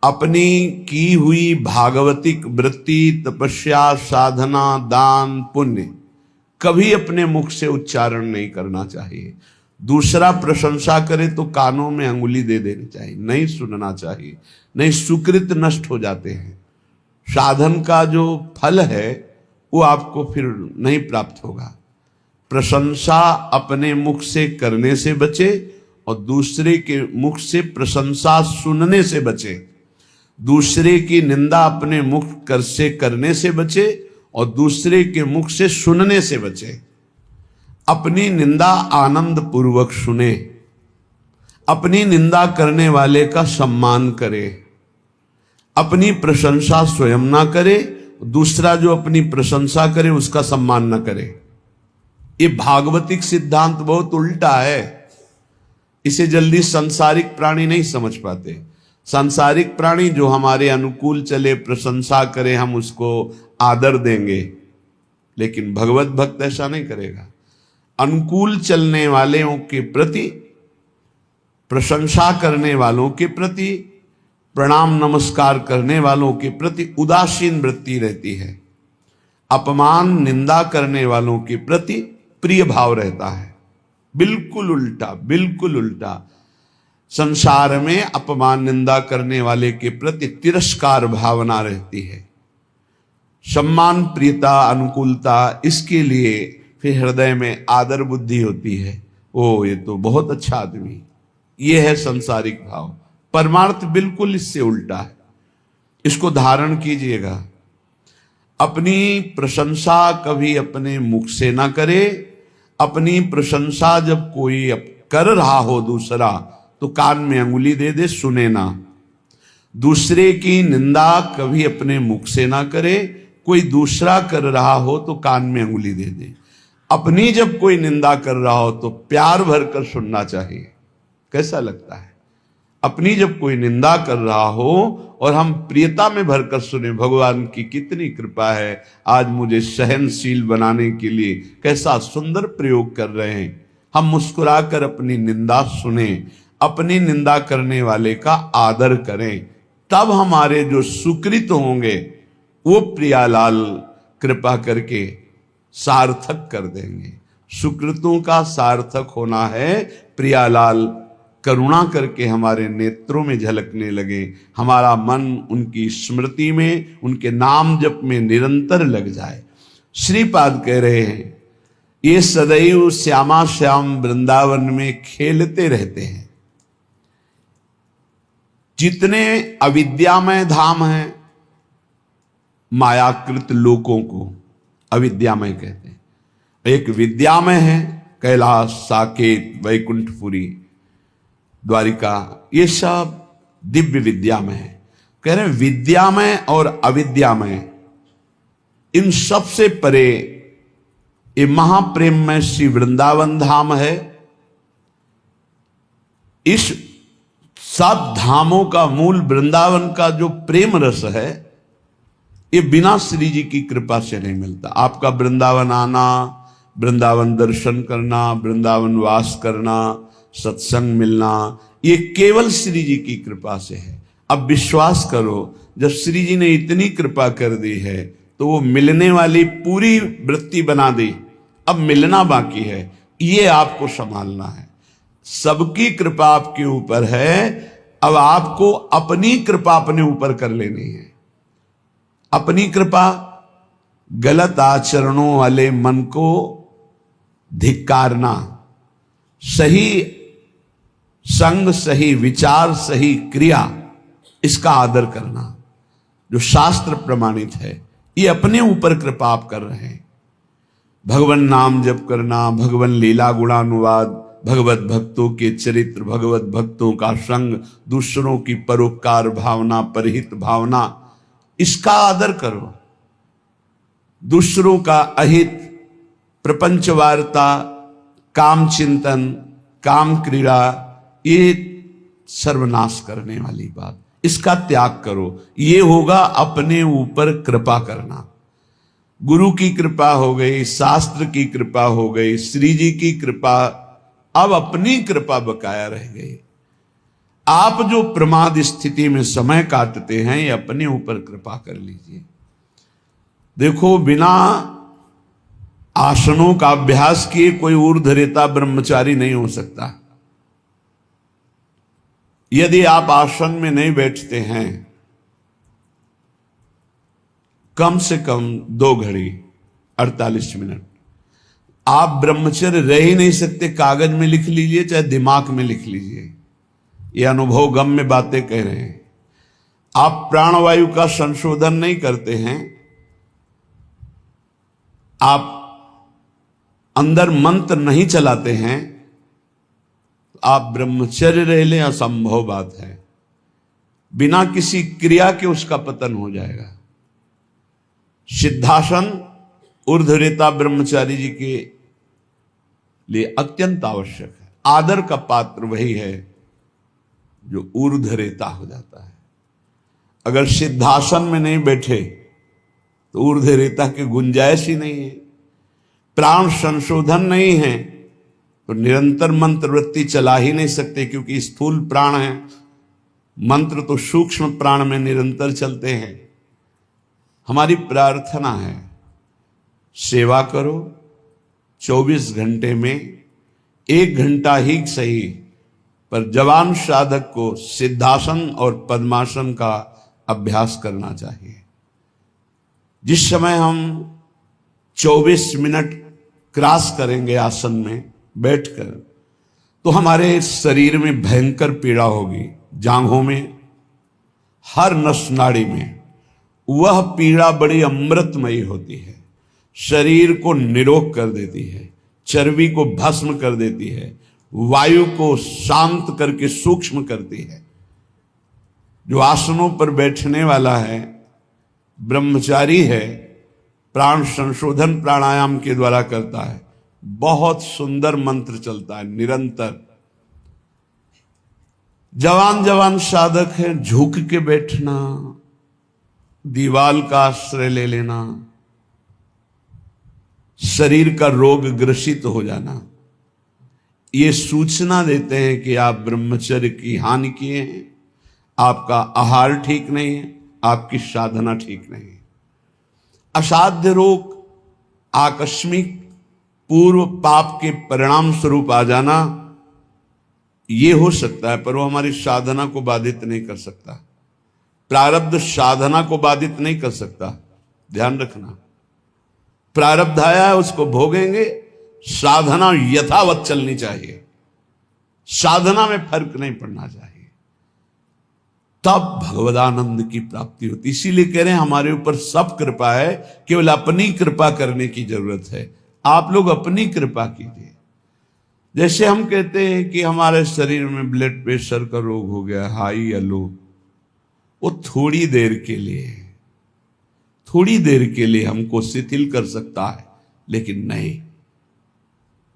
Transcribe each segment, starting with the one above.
अपनी की हुई भागवतिक वृत्ति, तपस्या, साधना, दान, पुण्य कभी अपने मुख से उच्चारण नहीं करना चाहिए। दूसरा प्रशंसा करे तो कानों में अंगुली दे देनी चाहिए, नहीं सुनना चाहिए, नहीं सुकृत नष्ट हो जाते हैं। साधन का जो फल है वो आपको फिर नहीं प्राप्त होगा। प्रशंसा अपने मुख से करने से बचे और दूसरे के मुख से प्रशंसा सुनने से बचे। दूसरे की निंदा अपने मुख कर से करने से बचे और दूसरे के मुख से सुनने से बचे। अपनी निंदा आनंद पूर्वक सुने, अपनी निंदा करने वाले का सम्मान करे, अपनी प्रशंसा स्वयं ना करे, दूसरा जो अपनी प्रशंसा करे उसका सम्मान ना करे। ये भागवतिक सिद्धांत बहुत उल्टा है। इसे जल्दी सांसारिक प्राणी नहीं समझ पाते। सांसारिक प्राणी जो हमारे अनुकूल चले, प्रशंसा करे, हम उसको आदर देंगे, लेकिन भगवत भक्त ऐसा नहीं करेगा। अनुकूल चलने वालों के प्रति, प्रशंसा करने वालों के प्रति, प्रणाम नमस्कार करने वालों के प्रति उदासीन वृत्ति रहती है। अपमान निंदा करने वालों के प्रति प्रिय भाव रहता है। बिल्कुल उल्टा, बिल्कुल उल्टा। संसार में अपमान निंदा करने वाले के प्रति तिरस्कार भावना रहती है। सम्मान, प्रियता, अनुकूलता, इसके लिए फिर हृदय में आदर बुद्धि होती है। ओ ये तो बहुत अच्छा आदमी। ये है संसारिक भाव। परमार्थ बिल्कुल इससे उल्टा है। इसको धारण कीजिएगा। अपनी प्रशंसा कभी अपने मुख से ना करे। अपनी प्रशंसा जब कोई कर रहा हो दूसरा, तो कान में अंगुली दे दे, सुने ना। दूसरे की निंदा कभी अपने मुख से ना करे। कोई दूसरा कर रहा हो तो कान में अंगुली दे दे। अपनी जब कोई निंदा कर रहा हो तो प्यार भरकर सुनना चाहिए। कैसा लगता है? अपनी जब कोई निंदा कर रहा हो और हम प्रियता में भरकर सुने, भगवान की कितनी कृपा है, आज मुझे सहनशील बनाने के लिए कैसा सुंदर प्रयोग कर रहे हैं। हम मुस्कुराकर अपनी निंदा सुने, अपनी निंदा करने वाले का आदर करें, तब हमारे जो सुकृत होंगे वो प्रियालाल कृपा करके सार्थक कर देंगे। सुकृतों का सार्थक होना है प्रियालाल करुणा करके हमारे नेत्रों में झलकने लगे, हमारा मन उनकी स्मृति में, उनके नाम जप में निरंतर लग जाए। श्रीपाद कह रहे हैं, ये सदैव श्यामा श्याम वृंदावन में खेलते रहते हैं। जितने अविद्यामय धाम हैं, मायाकृत लोकों को अविद्यामय कहते हैं। एक विद्यामय है, कैलाश, साकेत, वैकुंठपुरी, द्वारिका, ये सब दिव्य विद्यामय है। कह रहे हैं विद्यामय और अविद्यामय, इन सबसे परे ये महाप्रेममय श्री वृंदावन धाम है। इस सब धामों का मूल वृंदावन का जो प्रेम रस है, ये बिना श्री जी की कृपा से नहीं मिलता। आपका वृंदावन आना, वृंदावन दर्शन करना, वृंदावन वास करना, सत्संग मिलना, ये केवल श्री जी की कृपा से है। अब विश्वास करो, जब श्री जी ने इतनी कृपा कर दी है तो वो मिलने वाली पूरी वृत्ति बना दी, अब मिलना बाकी है। ये आपको संभालना है। सबकी कृपा आपके ऊपर है, अब आपको अपनी कृपा अपने ऊपर कर लेनी है। अपनी कृपा, गलत आचरणों वाले मन को धिक्कारना, सही संग, सही विचार, सही क्रिया, इसका आदर करना, जो शास्त्र प्रमाणित है, ये अपने ऊपर कृपा आप कर रहे हैं। भगवान नाम जप करना, भगवान लीला गुणानुवाद, भगवत भक्तों के चरित्र, भगवत भक्तों का संग, दूसरों की परोपकार भावना, परहित भावना, इसका आदर करो। दूसरों का अहित, प्रपंच वार्ता, काम चिंतन, काम क्रीड़ा, ये सर्वनाश करने वाली बात, इसका त्याग करो। ये होगा अपने ऊपर कृपा करना। गुरु की कृपा हो गई, शास्त्र की कृपा हो गई, श्री जी की कृपा, अब अपनी कृपा बकाया रह गई। आप जो प्रमाद स्थिति में समय काटते हैं, ये अपने ऊपर कृपा कर लीजिए। देखो, बिना आसनों का अभ्यास किए कोई ऊर्ध्वरेता ब्रह्मचारी नहीं हो सकता। यदि आप आसन में नहीं बैठते हैं कम से कम 2 घड़ी 48 मिनट, आप ब्रह्मचर्य रह ही नहीं सकते। कागज में लिख लीजिए चाहे दिमाग में लिख लीजिए, ये अनुभव गम में बातें कह रहे हैं। आप प्राणवायु का संशोधन नहीं करते हैं, आप अंदर मंत्र नहीं चलाते हैं, आप ब्रह्मचर्य रह लें, असंभव बात है। बिना किसी क्रिया के उसका पतन हो जाएगा। सिद्धासन ऊर्ध्वरेता ब्रह्मचारी जी के लिए अत्यंत आवश्यक है। आदर का पात्र वही है जो ऊर्ध्वरेता हो जाता है। अगर सिद्धासन में नहीं बैठे तो ऊर्ध्वरेता की गुंजाइश ही नहीं है। प्राण संशोधन नहीं है तो निरंतर मंत्र वृत्ति चला ही नहीं सकते, क्योंकि स्थूल प्राण है, मंत्र तो सूक्ष्म प्राण में निरंतर चलते हैं। हमारी प्रार्थना है, सेवा करो, 24 घंटे में 1 घंटा ही सही, पर जवान साधक को सिद्धासन और पद्मासन का अभ्यास करना चाहिए। जिस समय हम 24 मिनट क्रॉस करेंगे आसन में बैठकर, तो हमारे शरीर में भयंकर पीड़ा होगी, जांघों में, हर नस नाड़ी में। वह पीड़ा बड़ी अमृतमयी होती है, शरीर को निरोग कर देती है, चर्बी को भस्म कर देती है, वायु को शांत करके सूक्ष्म करती है। जो आसनों पर बैठने वाला है, ब्रह्मचारी है, प्राण संशोधन प्राणायाम के द्वारा करता है, बहुत सुंदर मंत्र चलता है निरंतर। जवान जवान साधक है, झुक के बैठना, दीवाल का आश्रय ले लेना, शरीर का रोग ग्रसित हो जाना, ये सूचना देते हैं कि आप ब्रह्मचर्य की हानि किए हैं, आपका आहार ठीक नहीं है, आपकी साधना ठीक नहीं है। असाध्य रोग, आकस्मिक पूर्व पाप के परिणाम स्वरूप आ जाना, ये हो सकता है, पर वो हमारी साधना को बाधित नहीं कर सकता। प्रारब्ध साधना को बाधित नहीं कर सकता, ध्यान रखना। प्रारब्ध आया है, उसको भोगेंगे, साधना यथावत चलनी चाहिए, साधना में फर्क नहीं पड़ना चाहिए, तब भगवदानंद की प्राप्ति होती। इसीलिए कह रहे हैं हमारे ऊपर सब कृपा है, केवल अपनी कृपा करने की जरूरत है। आप लोग अपनी कृपा कीजिए। जैसे हम कहते हैं कि हमारे शरीर में ब्लड प्रेशर का रोग हो गया, हाई या लो, वो थोड़ी देर के लिए हमको शिथिल कर सकता है, लेकिन नहीं,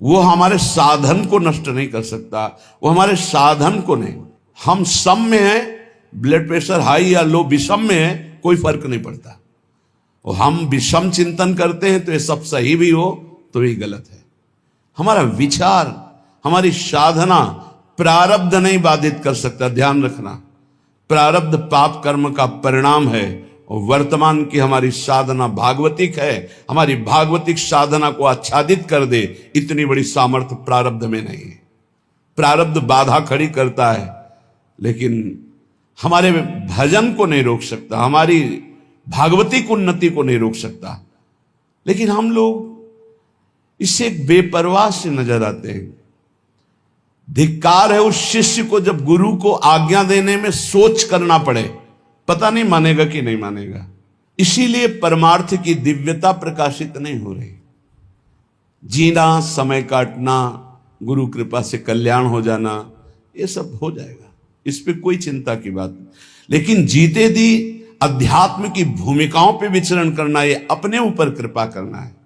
वो हमारे साधन को नष्ट नहीं कर सकता, वो हमारे साधन को नहीं। हम सम में हैं, ब्लड प्रेशर हाई या लो विषम में है, कोई फर्क नहीं पड़ता। और हम विषम चिंतन करते हैं तो ये सब सही भी हो तो ये गलत है। हमारा विचार, हमारी साधना प्रारब्ध नहीं बाधित कर सकता, ध्यान रखना। प्रारब्ध पाप कर्म का परिणाम है, और वर्तमान की हमारी साधना भागवतिक है। हमारी भागवतिक साधना को आच्छादित कर दे, इतनी बड़ी सामर्थ्य प्रारब्ध में नहीं है। प्रारब्ध बाधा खड़ी करता है, लेकिन हमारे भजन को नहीं रोक सकता, हमारी भागवतिक उन्नति को नहीं रोक सकता। लेकिन हम लोग इससे एक बेपरवाह से नजर आते हैं। धिक्कार है उस शिष्य को जब गुरु को आज्ञा देने में सोच करना पड़े, पता नहीं मानेगा कि नहीं मानेगा। इसीलिए परमार्थ की दिव्यता प्रकाशित नहीं हो रही। जीना, समय काटना, गुरु कृपा से कल्याण हो जाना, ये सब हो जाएगा, इस पे कोई चिंता की बात नहीं। लेकिन जीते दी अध्यात्म की भूमिकाओं पे विचरण करना, ये अपने ऊपर कृपा करना है।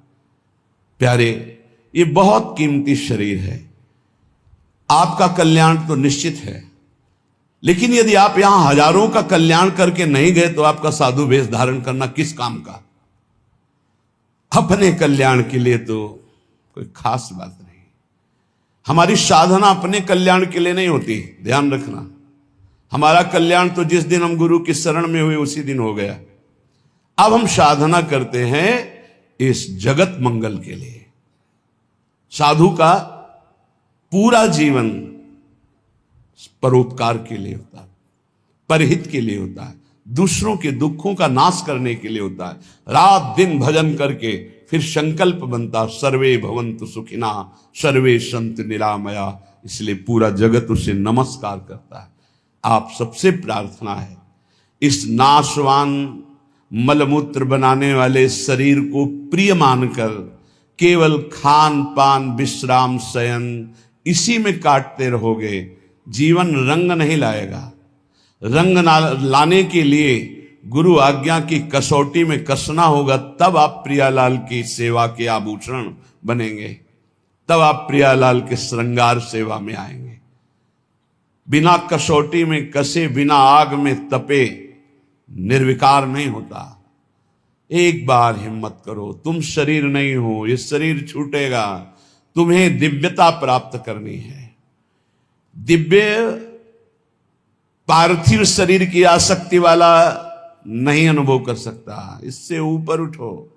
प्यारे, ये बहुत कीमती शरीर है, आपका कल्याण तो निश्चित है, लेकिन यदि आप यहां हजारों का कल्याण करके नहीं गए तो आपका साधु वेश धारण करना किस काम का? अपने कल्याण के लिए तो कोई खास बात नहीं। हमारी साधना अपने कल्याण के लिए नहीं होती, ध्यान रखना। हमारा कल्याण तो जिस दिन हम गुरु की शरण में हुए उसी दिन हो गया। अब हम साधना करते हैं इस जगत मंगल के लिए। साधु का पूरा जीवन परोपकार के लिए होता है, परहित के लिए होता है, दूसरों के दुखों का नाश करने के लिए होता है। रात दिन भजन करके फिर संकल्प बनता सर्वे भवन्तु सुखिना सर्वे सन्तु निरामया। इसलिए पूरा जगत उसे नमस्कार करता है। आप सबसे प्रार्थना है इस नाशवान मलमूत्र बनाने वाले शरीर को प्रिय मानकर केवल खान पान विश्राम शयन इसी में काटते रहोगे, जीवन रंग नहीं लाएगा। रंग लाने के लिए गुरु आज्ञा की कसौटी में कसना होगा, तब आप प्रियालाल की सेवा के आभूषण बनेंगे, तब आप प्रियालाल के श्रृंगार सेवा में आएंगे। बिना कसौटी में कसे, बिना आग में तपे निर्विकार नहीं होता। एक बार हिम्मत करो, तुम शरीर नहीं हो, ये शरीर छूटेगा, तुम्हें दिव्यता प्राप्त करनी है। दिव्य पार्थिव शरीर की आसक्ति वाला नहीं अनुभव कर सकता, इससे ऊपर उठो।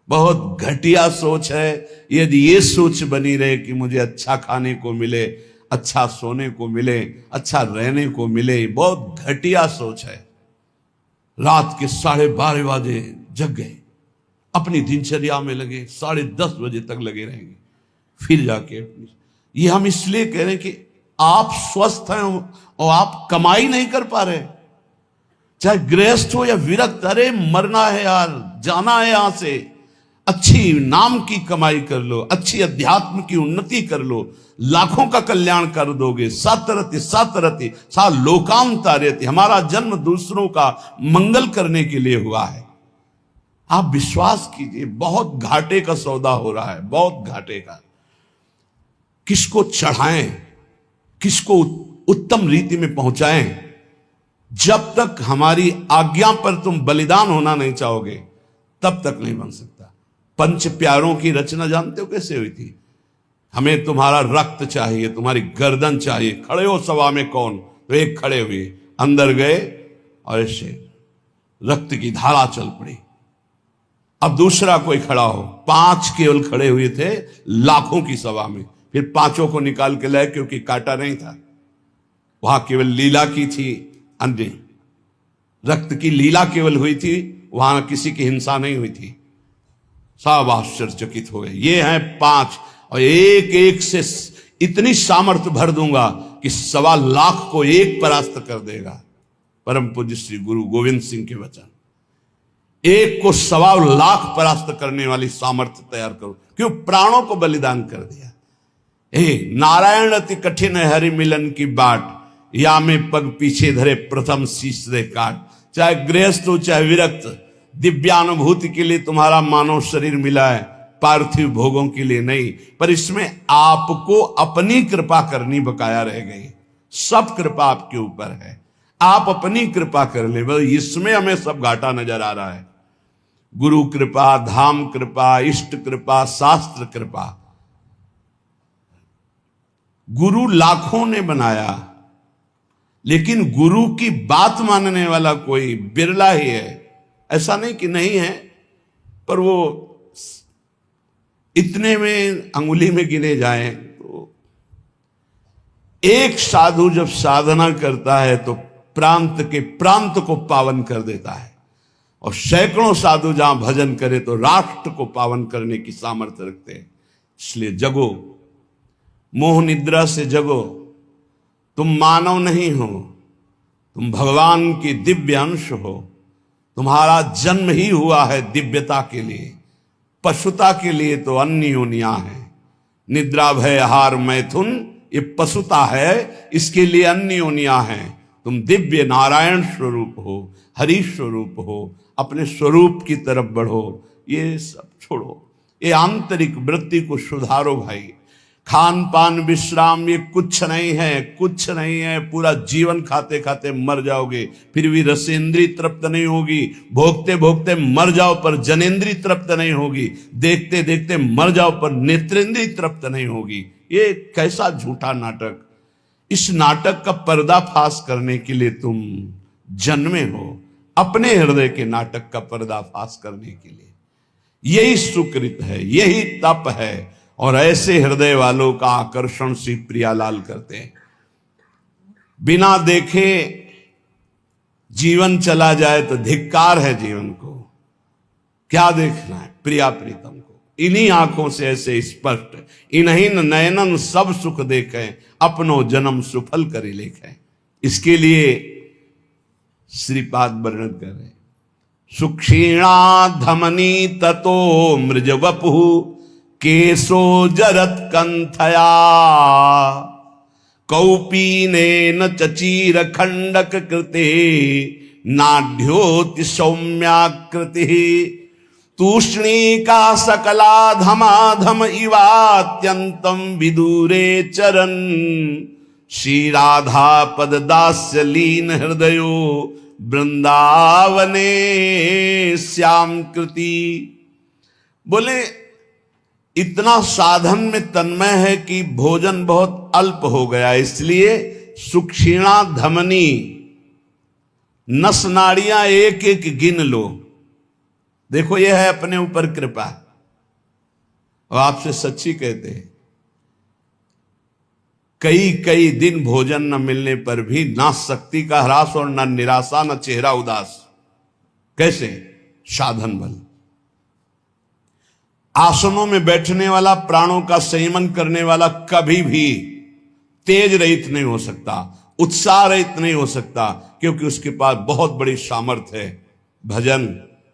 बहुत घटिया सोच है यदि ये सोच बनी रहे कि मुझे अच्छा खाने को मिले, अच्छा सोने को मिले, अच्छा रहने को मिले, बहुत घटिया सोच है। रात के 12:30 बजे जग गए, अपनी दिनचर्या में लगे, 10:30 बजे तक लगे रहेंगे, फिर जाके ये हम इसलिए कह रहे हैं कि आप स्वस्थ हैं और आप कमाई नहीं कर पा रहे, चाहे गृहस्थ हो या विरक्त। अरे मरना है यार, जाना है यहां से, अच्छी नाम की कमाई कर लो, अच्छी अध्यात्म की उन्नति कर लो, लाखों का कल्याण कर दोगे। सतरति सतरति सा लोकांतारयति, हमारा जन्म दूसरों का मंगल करने के लिए हुआ है। आप विश्वास कीजिए, बहुत घाटे का सौदा हो रहा है, बहुत घाटे का। किसको चढ़ाएं, किसको उत्तम रीति में पहुंचाएं, जब तक हमारी आज्ञा पर तुम बलिदान होना नहीं चाहोगे तब तक नहीं बन सकता। पंच प्यारों की रचना जानते हो कैसे हुई थी? हमें तुम्हारा रक्त चाहिए, तुम्हारी गर्दन चाहिए, खड़े हो सभा में कौन? तो एक खड़े हुए, अंदर गए और ऐसे रक्त की धारा चल पड़ी। अब दूसरा कोई खड़ा हो, 5 केवल खड़े हुए थे लाखों की सभा में, फिर 5 को निकाल के लाए क्योंकि काटा नहीं था, वहां केवल लीला की थी, अन्य रक्त की लीला केवल हुई थी, वहां किसी की हिंसा नहीं हुई थी। सब आश्चर्यचकित हो गए, ये हैं 5 और एक एक से इतनी सामर्थ्य भर दूंगा कि 1.25 लाख को एक परास्त कर देगा। परम पूज्य श्री गुरु गोविंद सिंह के वचन, एक को 1.25 लाख परास्त करने वाली सामर्थ्य तैयार करो, क्यों? प्राणों को बलिदान कर दिया। नारायण अति कठिन है हरि मिलन की बाट, या में पग पीछे धरे प्रथम शीश दे काट। चाहे गृहस्थ हो चाहे विरक्त, दिव्यानुभूति के लिए तुम्हारा मानव शरीर मिला है, पार्थिव भोगों के लिए नहीं। पर इसमें आपको अपनी कृपा करनी बकाया रह गई। सब कृपा आपके ऊपर है, आप अपनी कृपा कर ले, बस इसमें हमें सब घाटा नजर आ रहा है। गुरु कृपा, धाम कृपा, इष्ट कृपा, शास्त्र कृपा। गुरु लाखों ने बनाया, लेकिन गुरु की बात मानने वाला कोई बिरला ही है। ऐसा नहीं कि नहीं है, पर वो इतने में अंगुली में गिने जाए। तो एक साधु जब साधना करता है तो प्रांत के प्रांत को पावन कर देता है, और सैकड़ों साधु जहां भजन करे तो राष्ट्र को पावन करने की सामर्थ्य रखते हैं। इसलिए जगो, मोह निद्रा से जगो। तुम मानव नहीं हो, तुम भगवान की दिव्य अंश हो। तुम्हारा जन्म ही हुआ है दिव्यता के लिए, पशुता के लिए तो अन्य योनियां है। निद्रा भय आहार मैथुन ये पशुता है, इसके लिए अन्य योनियां हैं। तुम दिव्य नारायण स्वरूप हो, हरि स्वरूप हो, अपने स्वरूप की तरफ बढ़ो। ये सब छोड़ो, ये आंतरिक वृत्ति को सुधारो भाई। खान पान विश्राम ये कुछ नहीं है, कुछ नहीं है। पूरा जीवन खाते खाते मर जाओगे, फिर भी रसेंद्री तृप्त नहीं होगी। भोगते भोगते मर जाओ पर जनेंद्री तृप्त नहीं होगी। देखते देखते मर जाओ पर नेत्रेंद्री तृप्त नहीं होगी। ये कैसा झूठा नाटक। इस नाटक का पर्दाफाश करने के लिए तुम जन्मे हो, अपने हृदय के नाटक का पर्दाफाश करने के लिए। यही सुकृत है, यही तप है, और ऐसे हृदय वालों का आकर्षण श्री प्रियालाल करते हैं। बिना देखे जीवन चला जाए तो धिक्कार है जीवन को। क्या देखना है? प्रिया प्रीतम को। इन्हीं आंखों से ऐसे स्पष्ट, इन्हीं नयनन सब सुख देखें, अपनो जन्म सुफल करे लेखें। इसके लिए श्रीपाद वर्णन कर रहे, सुक्षीणा धमनी ततो मृज वपु केशो जरत कंथया कौपीनेन चचीर खंडक कृते नाढ्योति सौम्याकृति तूष्णीका सकला धमाधम इवात्यंतम विदूरे चरन श्री राधा पद दास्य लीन हृदयो वृंदावने श्याम कृति। बोले इतना साधन में तन्मय है कि भोजन बहुत अल्प हो गया, इसलिए सुक्षीणा धमनी, नस नाड़ियां एक एक गिन लो। देखो यह है अपने ऊपर कृपा, और आपसे सच्ची कहते हैं, कई कई दिन भोजन न मिलने पर भी ना शक्ति का ह्रास और न निराशा न चेहरा उदास। कैसे? साधन बल। आसनों में बैठने वाला, प्राणों का संयमन करने वाला कभी भी तेज रहित नहीं हो सकता, उत्साह रहित नहीं हो सकता, क्योंकि उसके पास बहुत बड़ी सामर्थ्य है। भजन,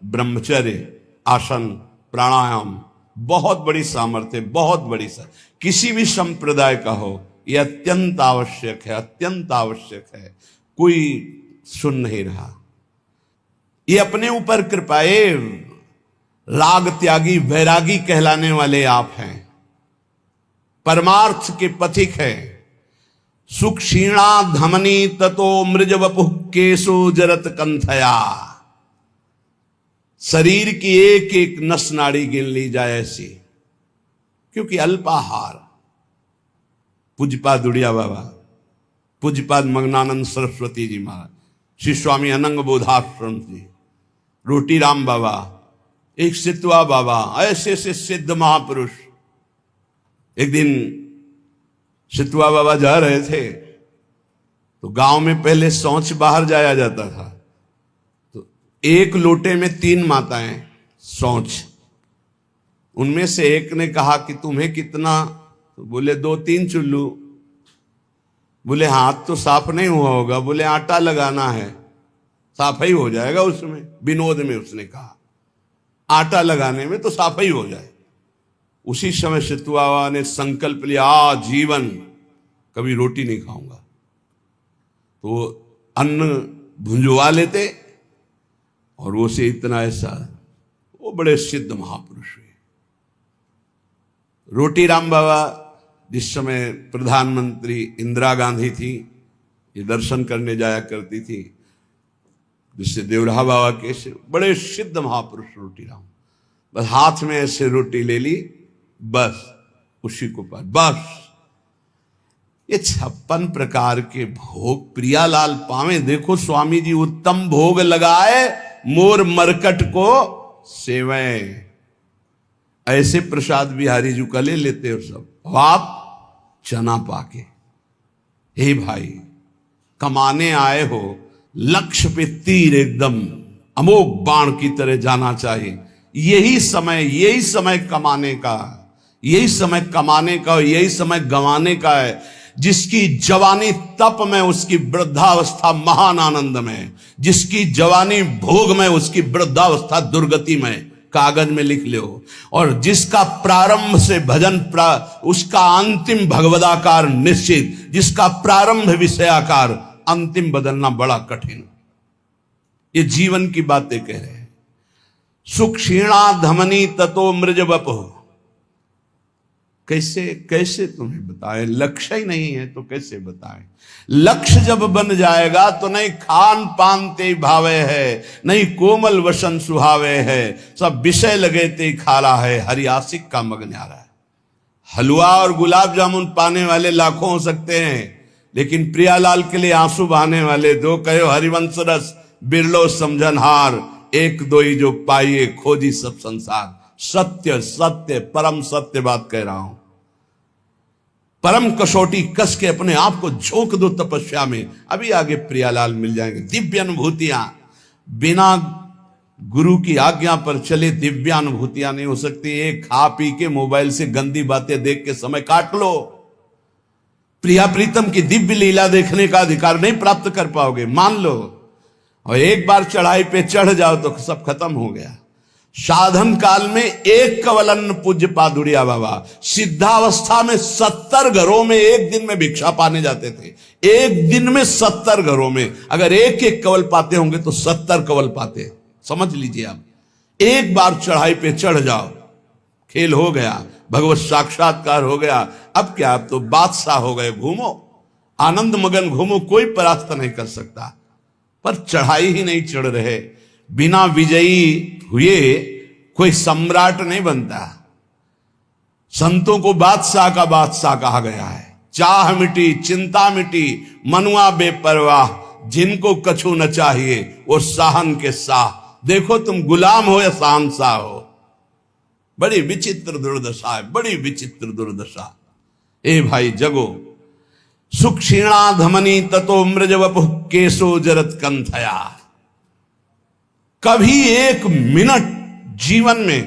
ब्रह्मचर्य, आसन, प्राणायाम, बहुत बड़ी सामर्थ्य, बहुत बड़ी किसी भी संप्रदाय का हो, यह अत्यंत आवश्यक है, अत्यंत आवश्यक है। कोई सुन नहीं रहा। ये अपने ऊपर कृपाए राग त्यागी वैरागी कहलाने वाले आप हैं, परमार्थ के पथिक हैं। सुक्षीणा धमनी ततो मृज वपु केशो जरत कंथया। शरीर की एक एक नस नाड़ी गिन ली जाए ऐसी, क्योंकि अल्पाहार। पूज्यपाद दुड़िया बाबा, पूज्यपाद मग्नानंद सरस्वती जी महाराज, श्री स्वामी अनंग बोधाश्रम जी, रोटी राम बाबा, एक सितवा बाबा, ऐसे ऐसे सिद्ध महापुरुष। एक दिन सितवा बाबा जा रहे थे तो गांव में पहले शौच बाहर जाया जाता था, तो एक लोटे में 3 माताएं शौच। उनमें से एक ने कहा कि तुम्हें कितना? तो बोले 2-3 चुल्लू। बोले हाथ तो साफ नहीं हुआ होगा। बोले आटा लगाना है, साफ ही हो जाएगा उसमें। विनोद में उसने कहा आटा लगाने में तो साफ ही हो जाए। उसी समय सितुआ ने संकल्प लिया, जीवन कभी रोटी नहीं खाऊंगा। तो अन्न भुंजवा लेते, और वो से इतना ऐसा, वो बड़े सिद्ध महापुरुष हुए। रोटी राम बाबा जिस समय प्रधानमंत्री इंदिरा गांधी थी, ये दर्शन करने जाया करती थी, जिससे देवराहा बाबा के से बड़े सिद्ध महापुरुष रोटी राम। बस हाथ में ऐसे रोटी ले ली, बस उसी को पास, बस। ये 56 प्रकार के भोग प्रियालाल पावे। देखो स्वामी जी उत्तम भोग लगाए, मोर मरकट को सेवे। ऐसे प्रसाद बिहारी जी का ले लेते हो सब, आप चना पाके। हे भाई, कमाने आए हो, लक्ष्य पे तीर एकदम अमोघ बाण की तरह जाना चाहिए। यही समय कमाने का, यही समय कमाने का, यही समय गंवाने का है। जिसकी जवानी तप में, उसकी वृद्धावस्था महान आनंद में। जिसकी जवानी भोग में, उसकी वृद्धावस्था दुर्गति में। कागज में लिख लो। और जिसका प्रारंभ से भजन उसका अंतिम भगवदाकार निश्चित। जिसका प्रारंभ विषयाकार, अंतिम बदलना बड़ा कठिन। ये जीवन की बातें कह रहे हैं। सुक्षीणा धमनी ततो मृज वपु। कैसे तुम्हें बताएं? लक्ष्य ही नहीं है तो कैसे बताएं? लक्ष्य जब बन जाएगा तो नहीं खान पान ते भावे है, नहीं कोमल वसन सुहावे है, सब विषय लगे ते खारा है, हरियासिक का मग न्यारा है। हलवा और गुलाब जामुन पाने वाले लाखों हो सकते हैं, लेकिन प्रियालाल के लिए आंसू बहाने वाले दो कहो हरिवंश रस बिरलो समझनहार, एक दो ही जो पाइए खोजी सब संसार। सत्य सत्य परम सत्य बात कह रहा हूं। परम कसौटी कस के अपने आप को झोंक दो तपस्या में, अभी आगे प्रियालाल मिल जाएंगे। दिव्य अनुभूतियां बिना गुरु की आज्ञा पर चले दिव्य अनुभूतियां नहीं हो सकती। एक खा पी के मोबाइल से गंदी बातें देख के समय काट लो, प्रिया प्रीतम की दिव्य लीला देखने का अधिकार नहीं प्राप्त कर पाओगे, मान लो। और एक बार चढ़ाई पे चढ़ जाओ तो सब खत्म हो गया। साधन काल में एक कवलन पूज्य पादुड़िया बाबा सिद्धावस्था में 70 घरों में एक दिन में भिक्षा पाने जाते थे। एक दिन में 70 घरों में, अगर एक एक कवल पाते होंगे तो 70 कवल पाते। समझ लीजिए आप, एक बार चढ़ाई पे चढ़ जाओ, खेल हो गया, भगवत साक्षात्कार हो गया। अब क्या, अब तो बादशाह हो गए, घूमो आनंद मगन घूमो, कोई परास्त नहीं कर सकता। पर चढ़ाई ही नहीं चढ़ रहे। बिना विजयी हुए कोई सम्राट नहीं बनता। संतों को बादशाह का बादशाह कहा गया है। चाह मिटी चिंता मिटी मनुआ बेपरवाह, जिनको कछु न चाहिए वो साहन के साह। देखो तुम गुलाम हो या शहंशाह हो। बड़ी विचित्र दुर्दशा है, बड़ी विचित्र दुर्दशा। ए भाई जगो, सुख क्षीणा धमनी ततो मृज वपुः केशो जरत कंथया। कभी एक मिनट जीवन में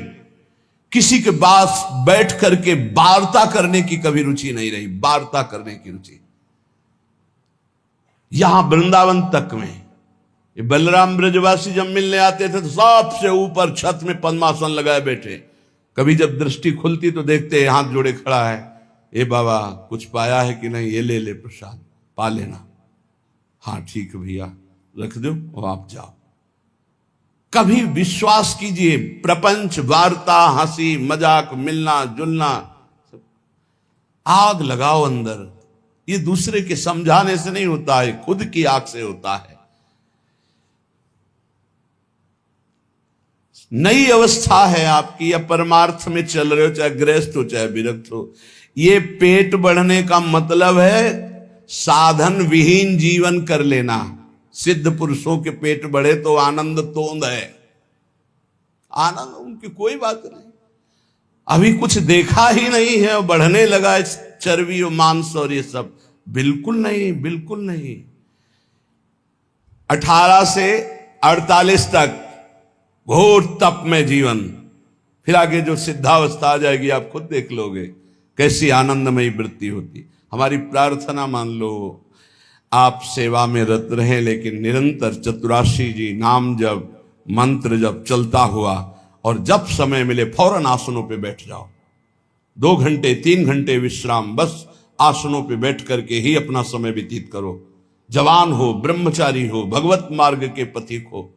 किसी के पास बैठ करके वार्ता करने की कभी रुचि नहीं रही, वार्ता करने की रुचि। यहां वृंदावन तक में ये बलराम ब्रजवासी जब मिलने आते थे तो सबसे ऊपर छत में पद्मासन लगाए बैठे। कभी जब दृष्टि खुलती तो देखते हाथ जोड़े खड़ा है, ए बाबा कुछ पाया है कि नहीं, ये ले ले प्रसाद, पा लेना। हाँ ठीक है भैया, रख दो और आप जाओ। कभी विश्वास कीजिए, प्रपंच वार्ता हंसी मजाक मिलना जुलना, आग लगाओ अंदर। ये दूसरे के समझाने से नहीं होता है, खुद की आग से होता है। नई अवस्था है आपकी, या परमार्थ में चल रहे हो, चाहे गृहस्थ हो चाहे विरक्त हो। ये पेट बढ़ने का मतलब है साधन विहीन जीवन कर लेना। सिद्ध पुरुषों के पेट बढ़े तो आनंद तोंद है, आनंद उनकी कोई बात नहीं। अभी कुछ देखा ही नहीं है और बढ़ने लगा चर्बी और मांस और ये सब, बिल्कुल नहीं, बिल्कुल नहीं। 18 से 48 तक घोर तप में जीवन, फिर आगे जो सिद्धावस्था आ जाएगी आप खुद देख लोगे कैसी आनंदमयी वृत्ति होती। हमारी प्रार्थना मान लो आप सेवा में रत रहें, लेकिन निरंतर चतुराशी जी नाम जब मंत्र जब चलता हुआ, और जब समय मिले फौरन आसनों पे बैठ जाओ। 2 घंटे 3 घंटे विश्राम, बस आसनों पे बैठ करके ही अपना समय व्यतीत करो। जवान हो, ब्रह्मचारी हो, भगवत मार्ग के पथिक हो।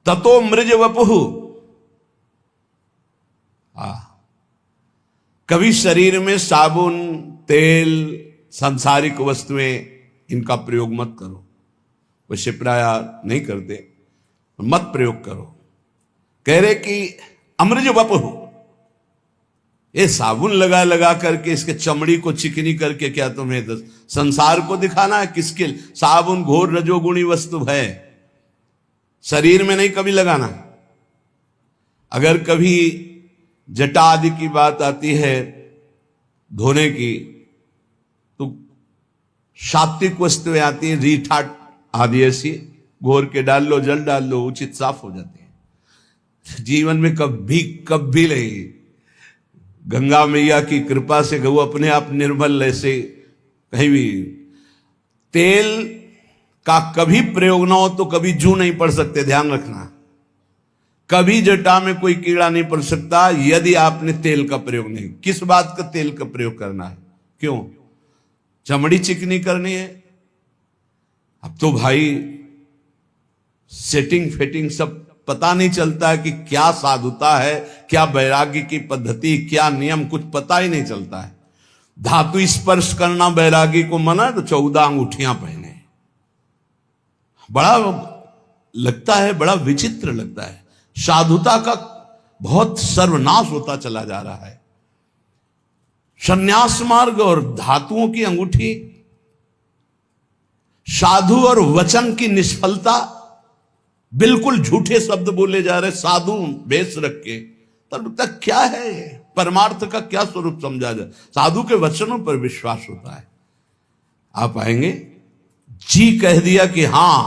ततो मृज वपुः, कभी शरीर में साबुन तेल सांसारिक वस्तुएं इनका प्रयोग मत करो। वैसे प्राय नहीं करते, मत प्रयोग करो। कह रहे कि अमृज वपुः, ये साबुन लगा लगा करके इसके चमड़ी को चिकनी करके क्या तुम्हें संसार को दिखाना है? किसके? साबुन घोर रजोगुणी वस्तु है, शरीर में नहीं कभी लगाना। अगर कभी जटा आदि की बात आती है धोने की, तो सात्विक वस्तुएं आती हैं, रीठा आदि ऐसी घोर के डाल लो, जल डाल लो, उचित साफ हो जाती है। जीवन में कभी नहीं, गंगा मैया की कृपा से गौ अपने आप निर्मल, ऐसे कहीं भी तेल का कभी प्रयोग ना हो तो कभी जू नहीं पड़ सकते, ध्यान रखना। कभी जटा में कोई कीड़ा नहीं पड़ सकता यदि आपने तेल का प्रयोग नहीं। किस बात का तेल का प्रयोग करना है? क्यों? चमड़ी चिकनी करनी है। अब तो भाई सेटिंग फिटिंग सब पता नहीं चलता है कि क्या साधुता है, क्या वैराग्य की पद्धति, क्या नियम, कुछ पता ही नहीं चलता है। धातु स्पर्श करना वैरागी को मना तो 14 अंगूठियां पहने, बड़ा लगता है, बड़ा विचित्र लगता है। साधुता का बहुत सर्वनाश होता चला जा रहा है। संन्यास मार्ग और धातुओं की अंगूठी, साधु और वचन की निष्फलता, बिल्कुल झूठे शब्द बोले जा रहे, साधु वेश रख के, तब तक क्या है, परमार्थ का क्या स्वरूप समझा जाए। साधु के वचनों पर विश्वास होता है। आप आएंगे, जी कह दिया कि हां,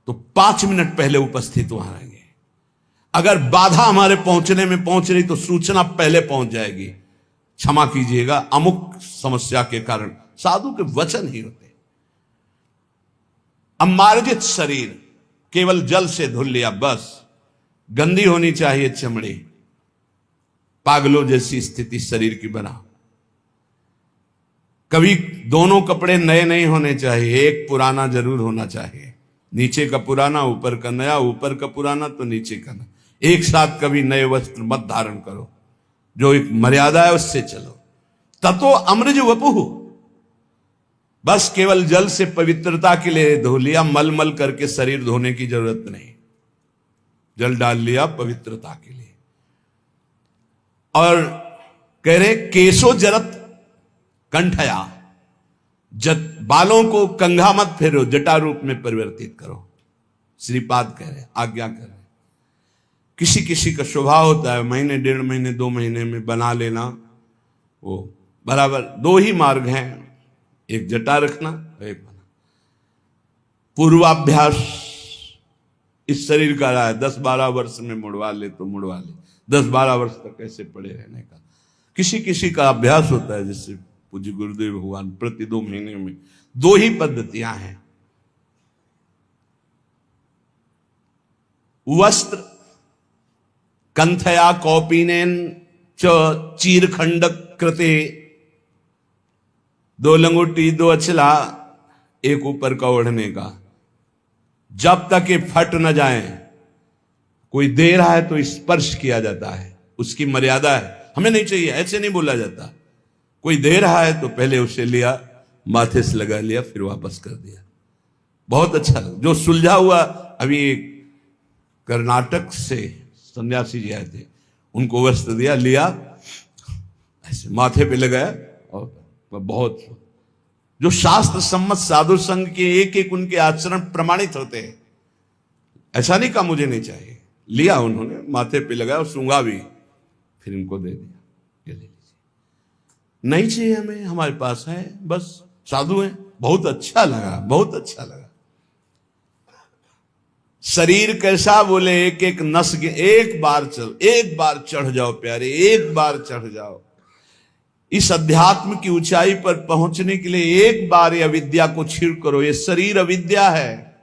तो 5 मिनट पहले उपस्थित वहां रहेंगे। अगर बाधा हमारे पहुंचने में पहुंच रही तो सूचना पहले पहुंच जाएगी, क्षमा कीजिएगा अमुक समस्या के कारण। साधु के वचन ही होते। अमार्जित शरीर, केवल जल से धुल लिया बस, गंदी होनी चाहिए चमड़ी, पागलों जैसी स्थिति शरीर की बना। कभी दोनों कपड़े नए नहीं होने चाहिए, एक पुराना जरूर होना चाहिए। नीचे का पुराना, ऊपर का नया, ऊपर का पुराना तो नीचे का नया। एक साथ कभी नए वस्त्र मत धारण करो, जो एक मर्यादा है उससे चलो। ततो अमृज वपुः, बस केवल जल से पवित्रता के लिए धो लिया, मल मल करके शरीर धोने की जरूरत नहीं, जल डाल लिया पवित्रता के लिए। और कह रहे केशो जरत कंठया, बालों को कंघा मत फेरो, जटा रूप में परिवर्तित करो। श्रीपाद कह रहे, आज्ञा कर रहे। किसी किसी का स्वभाव होता है महीने, 1.5 महीने, 2 महीने में बना लेना, वो बराबर। 2 ही मार्ग हैं, एक जटा रखना, एक बना। पूर्वाभ्यास इस शरीर का रहा है, 10-12 वर्ष में मुड़वा ले तो मुड़वा ले, 10-12 वर्ष तक कैसे पड़े रहने का। किसी किसी का अभ्यास होता है, जैसे पूज्य गुरुदेव भगवान प्रति 2 महीने में। 2 ही पद्धतियां हैं। वस्त्र कंथया कौपीनेन च चीरखंड कृते, 2 लंगोटी 2 अचला, एक ऊपर का ओढ़ने का, जब तक ये फट न जाए। कोई दे रहा है तो स्पर्श किया जाता है, उसकी मर्यादा है, हमें नहीं चाहिए, ऐसे नहीं बोला जाता। कोई दे रहा है तो पहले उसे लिया, माथे से लगा लिया, फिर वापस कर दिया। बहुत अच्छा। जो सुलझा हुआ, अभी कर्नाटक से सन्यासी जी आए थे, उनको वस्त्र दिया, लिया, ऐसे माथे पे लगाया, और बहुत जो शास्त्र सम्मत साधु संघ के एक एक उनके आचरण प्रमाणित होते हैं। ऐसा नहीं कहा मुझे नहीं चाहिए, लिया उन्होंने, माथे पे लगाया और सूंघा भी, फिर इनको दे दिया, ये ले लीजिए। नहीं चाहिए हमें, हमारे पास है, बस साधु हैं। बहुत अच्छा लगा, बहुत अच्छा लगा। शरीर कैसा, बोले एक एक नस के, एक बार चढ़ जाओ प्यारे, एक बार चढ़ जाओ। इस अध्यात्म की ऊंचाई पर पहुंचने के लिए एक बार ये अविद्या को छीड़ करो। ये शरीर अविद्या है,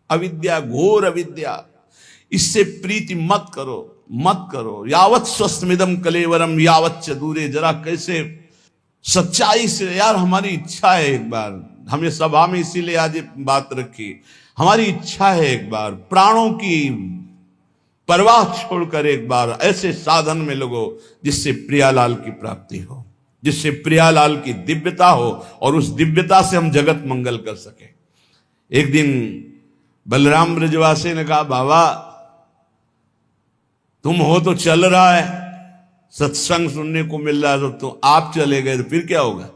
अविद्या, घोर अविद्या। इससे प्रीति मत करो, मत करो। यावत स्वस्थमिदम कलेवरम यावत च दूरे। जरा कैसे सच्चाई से, यार हमारी इच्छा है एक बार, हमें सभा में इसीलिए आज ये बात रखी, हमारी इच्छा है एक बार प्राणों की परवाह छोड़कर एक बार ऐसे साधन में लगो जिससे प्रियालाल की प्राप्ति हो, जिससे प्रियालाल की दिव्यता हो, और उस दिव्यता से हम जगत मंगल कर सके। एक दिन बलराम ब्रजवासी ने कहा, बाबा तुम हो तो चल रहा है, सत्संग सुनने को मिल रहा है, तो आप चले गए तो फिर क्या होगा।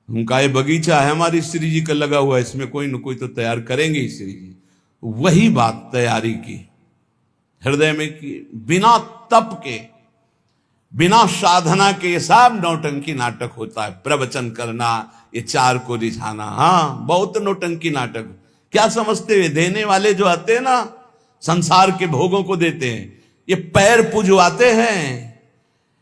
उनका ये बगीचा है हमारी श्री जी का लगा हुआ है, इसमें कोई न कोई तो तैयार करेंगे ही श्री जी। वही बात तैयारी की, हृदय में की, बिना तप के, बिना साधना के। ये सब नौटंकी नाटक होता है, प्रवचन करना, ये 4 को रिझाना, हाँ बहुत नौटंकी नाटक। क्या समझते हुए, देने वाले जो आते हैं ना, संसार के भोगों को देते हैं, ये पैर पुजवाते हैं,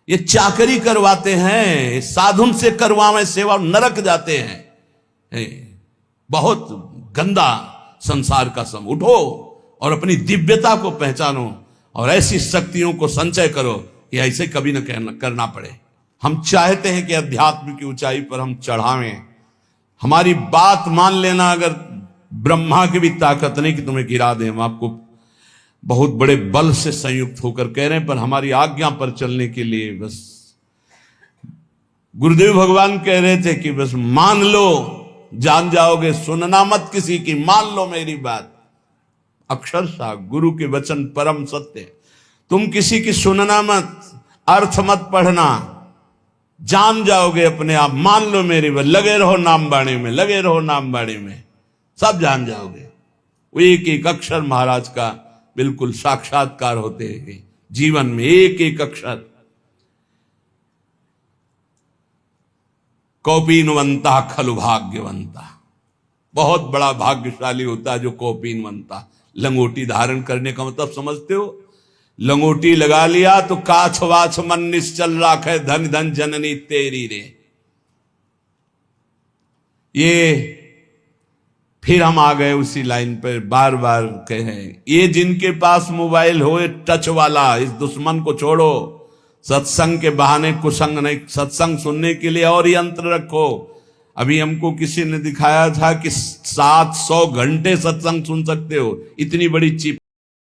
ये चाकरी करवाते हैं, साधुन से करवावे सेवा, नरक जाते हैं। बहुत गंदा संसार का सम। उठो और अपनी दिव्यता को पहचानो और ऐसी शक्तियों को संचय करो कि ऐसे कभी न करना पड़े। हम चाहते हैं कि अध्यात्म की ऊंचाई पर हम चढ़ावें। हमारी बात मान लेना, अगर ब्रह्मा की भी ताकत नहीं कि तुम्हें गिरा दें। हम आपको बहुत बड़े बल से संयुक्त होकर कह रहे हैं, पर हमारी आज्ञा पर चलने के लिए बस गुरुदेव भगवान कह रहे थे कि बस मान लो, जान जाओगे, सुनना मत किसी की, मान लो मेरी बात। अक्षरशः गुरु के वचन परम सत्य। तुम किसी की सुनना मत, अर्थ मत पढ़ना, जान जाओगे अपने आप, मान लो मेरी बात, लगे रहो नाम बाणी में, लगे रहो नाम बाणी में, सब जान जाओगे। वो एक एक अक्षर महाराज का बिल्कुल साक्षात्कार होते हैं जीवन में, एक एक अक्षर। कौपीनवंता खलु भाग्यवंता, बहुत बड़ा भाग्यशाली होता है जो कौपीनवंता। लंगोटी धारण करने का मतलब समझते हो? लंगोटी लगा लिया तो काछ वाछ मन निश्चल राखे, धन धन जननी तेरी रे। ये फिर हम आ गए उसी लाइन पर, बार बार कहे, ये जिनके पास मोबाइल हो टच वाला, इस दुश्मन को छोड़ो। सत्संग के बहाने कुसंग नहीं, सत्संग सुनने के लिए और यंत्र रखो। अभी हमको किसी ने दिखाया था कि 700 घंटे सत्संग सुन सकते हो, इतनी बड़ी चिप